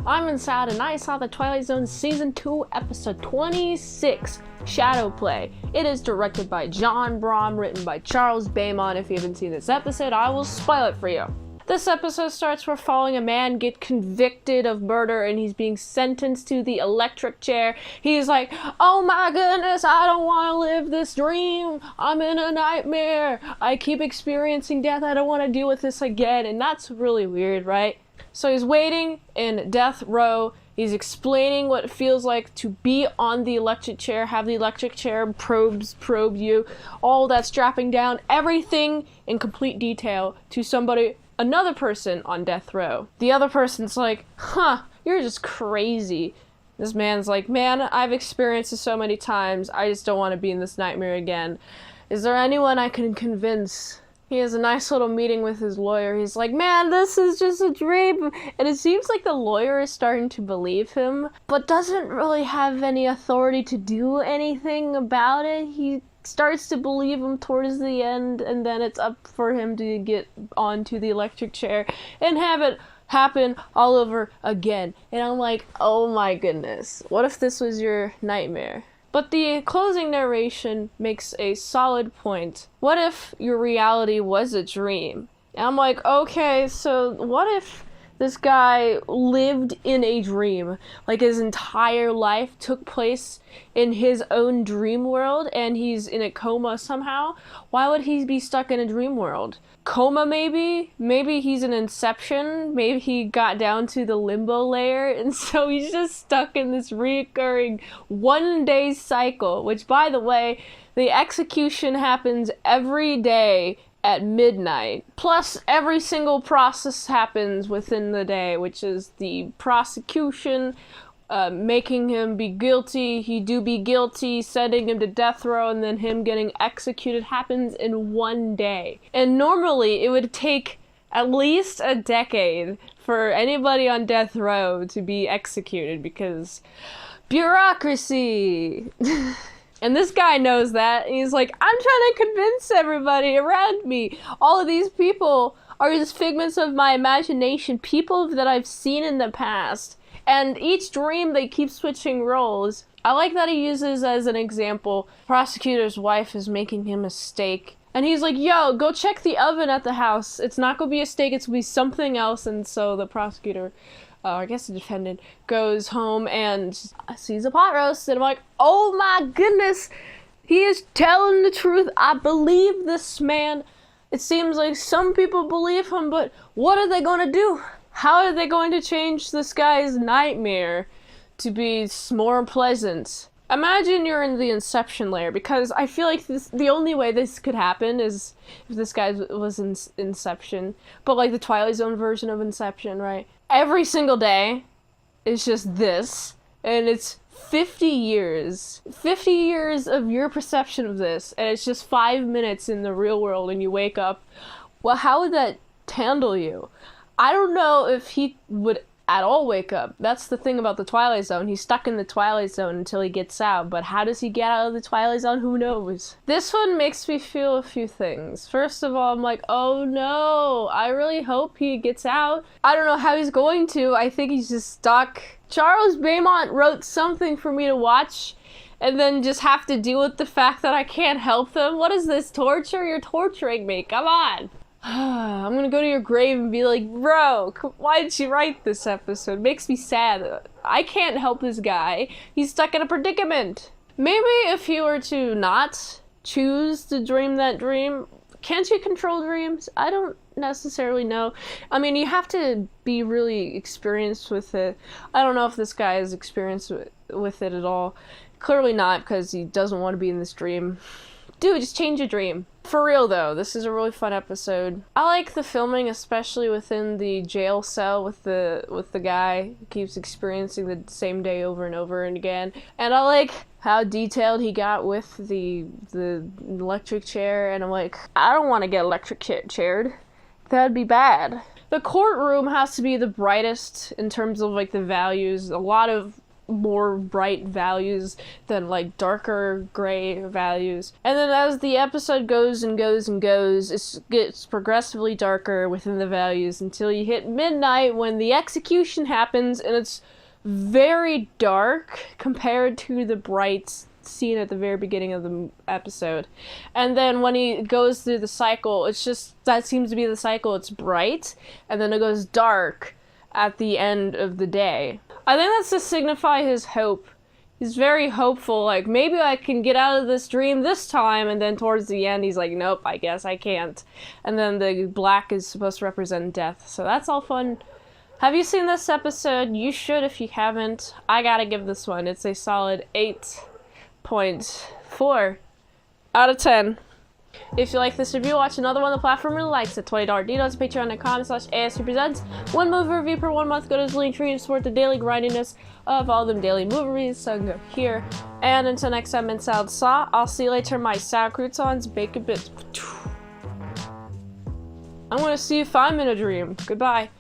I'm Insad, and I saw the Twilight Zone Season 2, Episode 26, Shadow Play. It is directed by John Brom, written by Charles Beaumont. If you haven't seen this episode, I will spoil it for you. This episode starts with following a man get convicted of murder, and he's being sentenced to the electric chair. He's like, oh my goodness, I don't want to live this dream. I'm in a nightmare. I keep experiencing death. I don't want to deal with this again. And that's really weird, right? So he's waiting in death row. He's explaining what it feels like to be on the electric chair, have the electric chair probe you, all that strapping down, everything in complete detail to another person on death row. The other person's like, huh, you're just crazy. This man's like, man, I've experienced this so many times. I just don't want to be in this nightmare again. Is there anyone I can convince? He has a nice little meeting with his lawyer. He's like, man, this is just a dream. And it seems like the lawyer is starting to believe him, but doesn't really have any authority to do anything about it. He starts to believe him towards the end, and then it's up for him to get onto the electric chair and have it happen all over again. And I'm like, oh my goodness, what if this was your nightmare? But the closing narration makes a solid point. What if your reality was a dream? And I'm like, okay, so what if this guy lived in a dream? Like his entire life took place in his own dream world and he's in a coma somehow? Why would he be stuck in a dream world? Coma maybe? Maybe he's an Inception. Maybe he got down to the limbo layer and so he's just stuck in this reoccurring one-day cycle, which, by the way, the execution happens every day at midnight. Plus, every single process happens within the day, which is the prosecution, making him be guilty, he do be guilty, sending him to death row, and then him getting executed happens in one day. And normally, it would take at least a decade for anybody on death row to be executed, because bureaucracy! And this guy knows that, and he's like, I'm trying to convince everybody around me. All of these people are just figments of my imagination, people that I've seen in the past. And each dream, they keep switching roles. I like that he uses as an example, prosecutor's wife is making him a steak. And he's like, yo, go check the oven at the house. It's not gonna be a steak, it's gonna be something else. And so the prosecutor, I guess the defendant, goes home and sees a pot roast, and I'm like, oh my goodness, he is telling the truth. I believe this man. It seems like some people believe him, but what are they going to do? How are they going to change this guy's nightmare to be more pleasant? Imagine you're in the Inception layer, because I feel like the only way this could happen is if this guy was in Inception, but like the Twilight Zone version of Inception, right? Every single day is just this, and it's 50 years. 50 years of your perception of this, and it's just 5 minutes in the real world, and you wake up. Well, how would that handle you? I don't know if he would at all wake up. That's the thing about the Twilight Zone. He's stuck in the Twilight Zone until he gets out, but how does he get out of the Twilight Zone? Who knows? This one makes me feel a few things. First of all, I'm like, oh no, I really hope he gets out. I don't know how he's going to. I think he's just stuck. Charles Beaumont wrote something for me to watch and then just have to deal with the fact that I can't help them. What is this, torture? You're torturing me. Come on. I'm gonna go to your grave and be like, bro, why did you write this episode? It makes me sad. I can't help this guy. He's stuck in a predicament. Maybe if he were to not choose to dream that dream, can't you control dreams? I don't necessarily know. I mean, you have to be really experienced with it. I don't know if this guy is experienced with it at all. Clearly not, because he doesn't want to be in this dream. Dude, just change your dream. For real though, this is a really fun episode. I like the filming, especially within the jail cell with the guy who keeps experiencing the same day over and over and again. And I like how detailed he got with the electric chair, and I'm like, I don't want to get electric chaired. That'd be bad. The courtroom has to be the brightest in terms of like the values. A lot of more bright values than like darker gray values. And then as the episode goes and goes and goes, it gets progressively darker within the values until you hit midnight when the execution happens, and it's very dark compared to the bright scene at the very beginning of the episode. And then when he goes through the cycle, it's just, that seems to be the cycle. It's bright, and then it goes dark at the end of the day. I think that's to signify his hope. He's very hopeful, like, maybe I can get out of this dream this time, and then towards the end he's like, nope, I guess I can't. And then the black is supposed to represent death, so that's all fun. Have you seen this episode? You should if you haven't. I gotta give this one, it's a solid 8.4 out of 10. If you like this review, watch another one on the platform really likes it. $20 details, patreon.com/ASEPresents. One movie review per 1 month. Go to the link tree to support the daily grindiness of all them daily movie reviews. So go here. And until next time, mint salad saw. I'll see you later. My sour croutons, bacon bits. I'm gonna see if I'm in a dream. Goodbye.